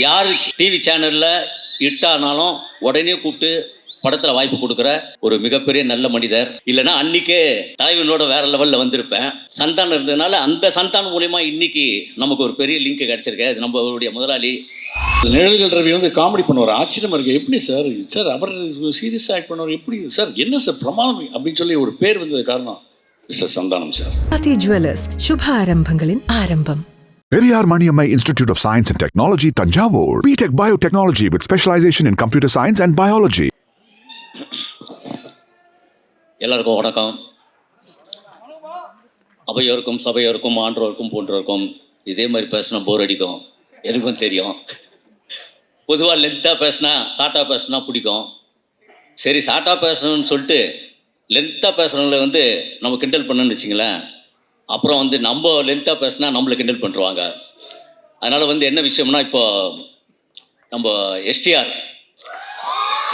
யார் டிவி சேனலில் இட்டானாலும் உடனே கூப்பிட்டு படத்தில் வாய்ப்பு கொடுக்குற ஒரு மிகப்பெரிய நல்ல மனிதர். இல்லைன்னா அன்னைக்கே தலைவனோட வேற லெவலில் வந்திருப்பேன். சந்தானம் இருந்ததுனால அந்த சந்தானம் மூலியமா இன்னைக்கு நமக்கு ஒரு பெரிய லிங்க் கிடைச்சிருக்கு. அது நம்மளுடைய முதலாளி நிழல்கள் ரவி வந்து காமெடி பண்ணுவார். ஆச்சரியமா இருக்கு, எப்படி சார் சார் அவர் சீரியஸாக ஆக்ட் பண்ணுவார், எப்படி சார் என்ன சார் பிரமாணம் அப்படின்னு சொல்லி ஒரு பேர் வந்தது காரணம் மிஸ்டர் சந்தானம் சார். பாட்டி ஜுவல்லர்ஸ், சுப ஆரம்பங்களின் ஆரம்பம். Periyar Maniammai Institute of Science and Technology, Tanjavur. BTech Biotechnology with specialization in computer science and biology. எல்லாருக்கும் வணக்கம். அவையோருக்கும் சபையோருக்கும் ஆன்றோருக்கும் போன்றோருக்கும் இதே மாதிரி பேசினா போர் அடிக்கும், எனக்கும் தெரியும். பொதுவாக லென்த்தாக பேசினா ஷார்ட்டாக பேசினா பிடிக்கும். சரி, ஷார்ட்டாக பேசணும்னு சொல்லிட்டு லென்த்தாக பேசுகிறவங்கள வந்து நம்ம கிண்டல் பண்ணணும்னு வச்சிங்களேன், அப்புறம் வந்து நம்ம லென்த்தாக பேசினா நம்மளை கிண்டல் பண்ணுறாங்க. அதனால் வந்து என்ன விஷயம்னா, இப்போ நம்ம எஸ்டிஆர்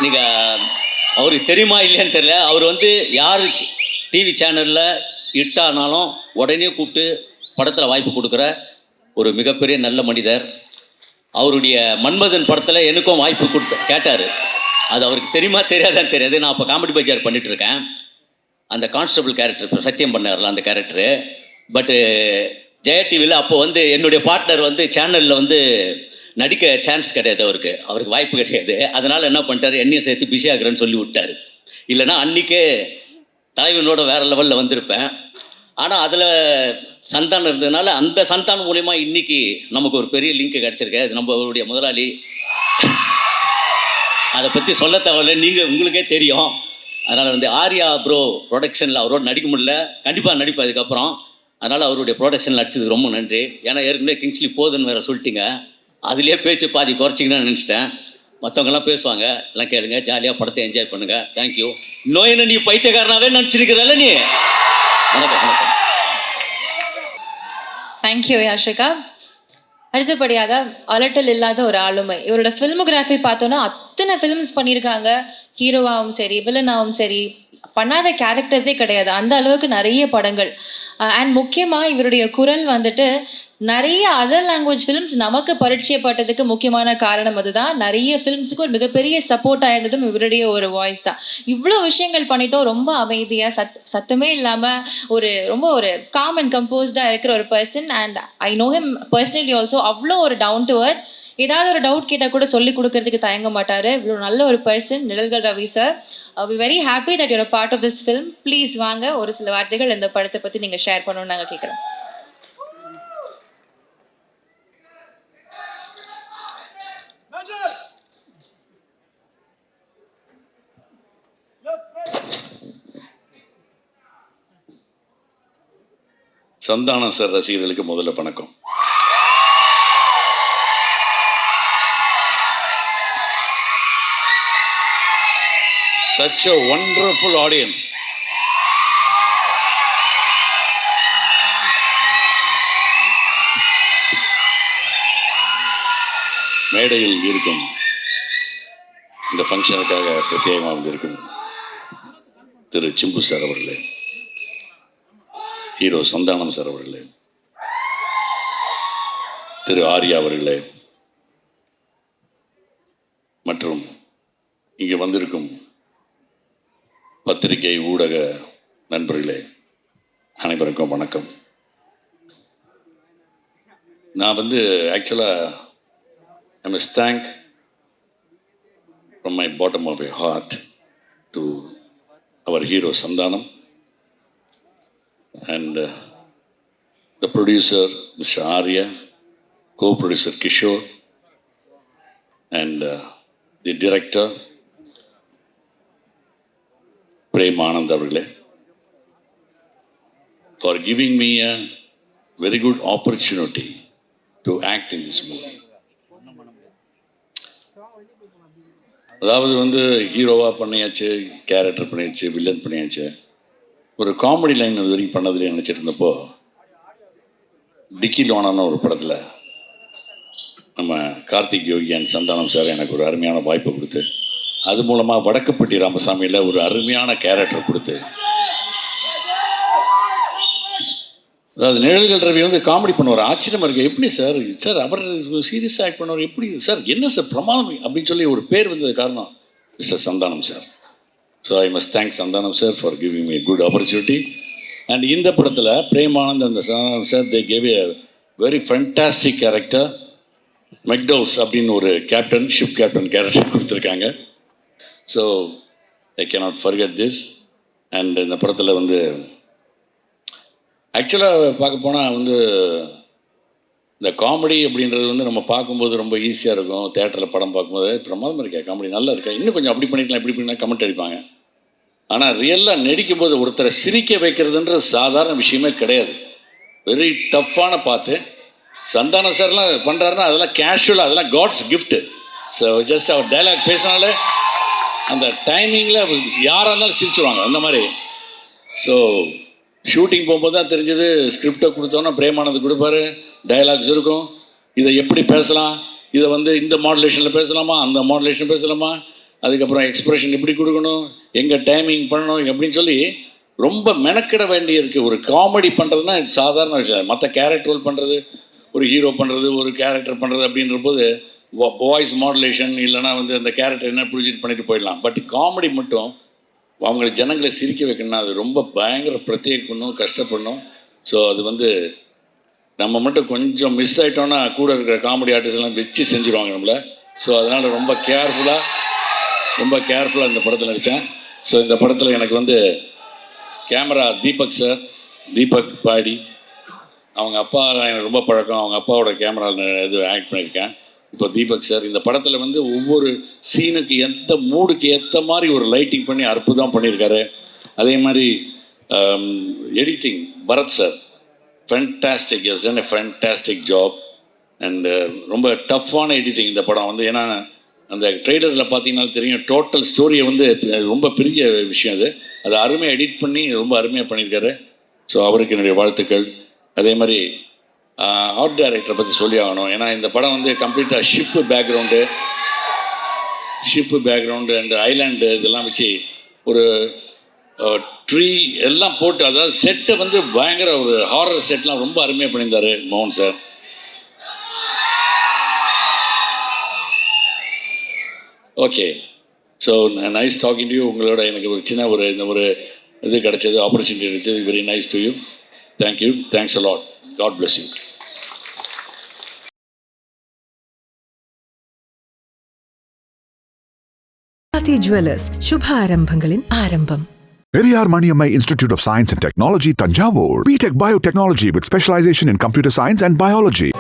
நீங்கள் அவருக்கு தெரியுமா இல்லையான்னு தெரியல, அவர் வந்து யார் டிவி சேனலில் இட்டானாலும் உடனே கூப்பிட்டு படத்தில் வாய்ப்பு கொடுக்குற ஒரு மிகப்பெரிய நல்ல மனிதர். அவருடைய மன்மதன் படத்தில் எனக்கும் வாய்ப்பு கேட்டார். அது அவருக்கு தெரியுமா தெரியாதான்னு தெரியாது. நான் அப்போ காமெடி பஜார் பண்ணிகிட்ருக்கேன். அந்த கான்ஸ்டபிள் கேரக்டர் இப்போ சத்தியம் பண்ணார்ல அந்த கேரக்டரு. பட்டு ஜெயா டிவியில் அப்போ வந்து என்னுடைய பார்ட்னர் வந்து சேனலில் வந்து நடிக்க சான்ஸ் கிடையாது, அவருக்கு வாய்ப்பு கிடையாது. அதனால் என்ன பண்ணிட்டார், என்னையும் சேர்த்து பிஸி ஆகுறேன்னு சொல்லி விட்டார். இல்லைன்னா அன்றைக்கே தலைவனோட வேறு லெவலில் வந்திருப்பேன். ஆனால் அதில் சந்தானம் இருந்ததுனால அந்த சந்தானம் மூலிமா இன்றைக்கி நமக்கு ஒரு பெரிய லிங்க் கிடச்சிருக்கு. அது நம்மளுடைய முதலாளி. அதை பற்றி சொல்ல தேவையில்லை, உங்களுக்கே தெரியும். அதனால் வந்து ஆர்யா ப்ரோ ப்ரொடக்ஷனில் அவரோட நடிக்க முடியல, கண்டிப்பாக நடிப்பேன் அதுக்கப்புறம். அதனால் அவருடைய ப்ரொடக்ஷனில் நடிச்சதுக்கு ரொம்ப நன்றி. ஏன்னா ஏற்கனவே கிங்ஸ்லி போதுன்னு வேறு சொல்லிட்டீங்க, அதுலேயே பேச்சு பாதி குறைச்சிங்கன்னு நினச்சிட்டேன். மற்றவங்கெல்லாம் பேசுவாங்க, எல்லாம் கேளுங்க, ஜாலியாக படத்தை என்ஜாய் பண்ணுங்கள். தேங்க்யூ. இன்னும் என்ன நீ பைத்தியக்காரனாவே நினச்சிருக்கிறல்ல நீ. வணக்கம் வணக்கம். தேங்க்யூ யாஷிகா. அடுத்தபடியாக அலட்டல் இல்லாத ஒரு ஆளுமை. இவரோட ஃபில்மோகிராஃபி பார்த்தோன்னா அத்தனை ஃபிலிம்ஸ் பண்ணியிருக்காங்க. ஹீரோவாகவும் சரி வில்லனாகவும் சரி பண்ணாத கேரக்டர்ஸே கிடையாது, அந்த அளவுக்கு நிறைய படங்கள். அண்ட் முக்கியமாக இவருடைய குரல் வந்துட்டு நிறைய அதர் லாங்குவேஜ் ஃபிலிம்ஸ் நமக்கு பரிச்சயப்பட்டதுக்கு முக்கியமான காரணம் அதுதான். நிறைய ஃபிலிம்ஸுக்கு ஒரு மிகப்பெரிய சப்போர்ட் ஆயிருந்ததும் இவருடைய ஒரு வாய்ஸ் தான். இவ்வளோ விஷயங்கள் பண்ணிட்டோம், ரொம்ப அமைதியாக சத்தமே இல்லாமல் ரொம்ப ஒரு காம் அண்ட் கம்போஸ்டாக இருக்கிற ஒரு person. And I know him personally also. அவ்வளோ ஒரு டவுன் டு எர்த். ஏதாவது ஒரு டவுட் கேட்டால் கூட சொல்லி கொடுக்கறதுக்கு தயங்க மாட்டார். இவ்வளோ நல்ல ஒரு பர்சன் நிழல்கள் Ravi sir. We very happy that your a part of this film. Please வாங்க, ஒரு சில வார்த்தைகள் இந்த படத்தை பற்றி நீங்கள் ஷேர் பண்ணணும்னு நாங்கள் கேட்குறோம். சந்தானம் சார் ரசிகர்களுக்கு முதல்ல வணக்கம். Such a wonderful audience. மேடையில் இருக்கும் இந்த ஃபங்க்ஷனுக்காக பிரத்யேகமாக வந்திருக்கும் திரு சிம்பு சார் அவர்களே, ஹீரோ சந்தானம் சார் அவர்களே, திரு ஆர்யா அவர்களே, மற்றும் இங்கே வந்திருக்கும் பத்திரிகை ஊடக நண்பர்களே, அனைவருக்கும் வணக்கம். நான் வந்து ஆக்சுவலாக ஐ must thank from my bottom of my heart to our hero Sandhanam and the producer Mr. Arya, co-producer Kishore, and the director Prem Anand avர்களே, for giving me a very good opportunity to act in this movie. அதாவது வந்து ஹீரோவாக பண்ணியாச்சு, character பண்ணியாச்சு, villain பண்ணியாச்சு, ஒரு comedy line இது வரைக்கும் பண்ணதில்லை நினச்சிட்டு இருந்தப்போ டிக்கி லோனான ஒரு படத்தில் நம்ம கார்த்திக் யோகி அண்ட் சந்தானம் சார் எனக்கு ஒரு அருமையான வாய்ப்பு கொடுத்து, அது மூலமாக வடக்குப்பட்டி ராமசாமியில் ஒரு அருமையான கேரக்டர் கொடுத்து அதாவது நிழல்கள் ரவி வந்து காமெடி பண்ணுவார். ஆச்சரியமாக இருக்குது, எப்படி சார் சார் அவர் சீரியஸாக ஆக்ட் பண்ணுவார், எப்படி சார் என்ன சார் பிரமாதம் அப்படின்னு சொல்லி ஒரு பேர் வந்தது காரணம் mister Santhanam sir. So I must thank Santhanam sir for giving me good opportunity. And இந்த படத்தில் பிரேமானந்த் அந்த Santhanam sir they gave a very fantastic character. மெக்டவுஸ் அப்படின்னு ஒரு கேப்டன், ஷிப் கேப்டன் கேரக்டர் கொடுத்துருக்காங்க. So I cannot forget this. And இந்த படத்தில் வந்து ஆக்சுவலாக பார்க்க போனால் வந்து இந்த காமெடி அப்படின்றது வந்து நம்ம பார்க்கும்போது ரொம்ப ஈஸியாக இருக்கும். தேட்டரில் படம் பார்க்கும்போது பிரமாதமாக இருக்கா, காமெடி நல்லா இருக்கா, இன்னும் கொஞ்சம் அப்படி பண்ணிக்கலாம் இப்படி பண்ணிக்கலாம் கமெண்ட் அடிப்பாங்க. ஆனால் ரியலாக நடிக்கும்போது ஒருத்தரை சிரிக்க வைக்கிறதுன்றது சாதாரண விஷயமே கிடையாது. வெரி டஃப்பான பார்த்து சந்தானம் சார்லாம் பண்ணுறாருன்னா அதெல்லாம் கேஷுவலாக, அதெல்லாம் காட்ஸ் கிஃப்ட்டு. ஸோ ஜஸ்ட் அவர் டைலாக் பேசினாலே அந்த டைமிங்கில் யாராக இருந்தாலும் சிரிச்சுருவாங்க அந்த மாதிரி. ஸோ ஷூட்டிங் போகும்போது தான் தெரிஞ்சது, ஸ்கிரிப்டை கொடுத்தோன்னா பிரேமானந்த் கொடுப்பாரு, டைலாக்ஸ் இருக்கும், இதை எப்படி பேசலாம், இதை வந்து இந்த மாடுலேஷனில் பேசலாமா, அந்த மாடுலேஷன் பேசலாமா, அதுக்கப்புறம் எக்ஸ்பிரஷன் எப்படி கொடுக்கணும், எங்கே டைமிங் பண்ணணும் அப்படின்னு சொல்லி ரொம்ப மெனக்கிட வேண்டியிருக்கு. ஒரு காமெடி பண்ணுறதுனா சாதாரண விஷயம். மற்ற கேரக்டர் ரோல் பண்ணுறது, ஒரு ஹீரோ பண்ணுறது, ஒரு கேரக்டர் பண்ணுறது அப்படின்ற போது வாய்ஸ் மாடுலேஷன் இல்லைனா வந்து அந்த கேரக்டர் என்ன புரிஞ்சுட்டு பண்ணிட்டு போயிடலாம். பட் காமெடி மட்டும் அவங்களை ஜனங்களை சிரிக்க வைக்கணும்னா அது ரொம்ப பயங்கர பிரத்யேக பண்ணும், கஷ்டப்படணும். ஸோ அது வந்து நம்ம மட்டும் கொஞ்சம் மிஸ் ஆகிட்டோன்னா கூட இருக்கிற காமெடி ஆர்டிஸ்ட்லாம் வச்சு செஞ்சுருவாங்க நம்மளை. ஸோ அதனால் ரொம்ப கேர்ஃபுல்லாக இந்த படத்தில் நடித்தேன். ஸோ இந்த படத்தில் எனக்கு வந்து கேமரா தீபக் சார், தீபக் பாடி, அவங்க அப்பா எனக்கு ரொம்ப பழக்கம், அவங்க அப்பாவோட கேமராவில் இது ஆக்ட் பண்ணியிருக்கேன். இப்போ தீபக் சார் இந்த படத்தில் வந்து ஒவ்வொரு சீனுக்கு எந்த மூடுக்கு ஏற்ற மாதிரி ஒரு லைட்டிங் பண்ணி அற்புதம் பண்ணியிருக்காரு. அதே மாதிரி editing Bharat sir fantastic, has done a fantastic job. And ரொம்ப டஃப்பான எடிட்டிங் இந்த படம் வந்து. ஏன்னா அந்த ட்ரெய்லரில் பார்த்தீங்கன்னா தெரியும், டோட்டல் ஸ்டோரியை வந்து ரொம்ப பெரிய விஷயம் அது அருமையாக எடிட் பண்ணி ரொம்ப அருமையாக பண்ணியிருக்காரு. ஸோ அவருக்கு என்னுடைய வாழ்த்துக்கள். அதே மாதிரி ஆர்ட் டைரக்டரை பற்றி சொல்லி ஆகணும். ஏன்னா இந்த படம் வந்து கம்ப்ளீட்டாக ஷிப்பு பேக்ரவுண்டு அண்ட் ஐலாண்டு இதெல்லாம் வச்சு ஒரு ட்ரீ எல்லாம் போட்டு, அதாவது செட்டை வந்து பயங்கர ஒரு ஹாரர் செட்லாம் ரொம்ப அருமையாக பண்ணியிருந்தார் மோகன் sir. Okay, so nice talking to you. உங்களோட எனக்கு ஒரு சின்ன இந்த ஒரு இது கிடைச்சது, ஆப்பர்ச்சுனிட்டி கிடைச்சது. Very nice to you. Thank you, thanks a lot. God bless you. Jewellers, சுபாரம்பங்களின் ஆரம்பம். Periyar Maniammai Institute of Science and Technology, Tanjavur. BTech Biotechnology with specialization in computer science and biology.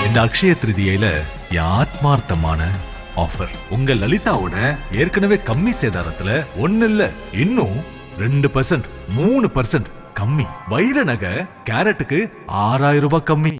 இந்த அக்ஷய திருதியில என் ஆத்மார்த்தமான ஆஃபர். உங்க லலிதாவோட ஏற்கனவே கம்மி சேதாரத்துல 1 இல்ல இன்னும் 2%, 3% கம்மி. வைர நகை கேரட்டுக்கு 6000 ரூபாய் கம்மி.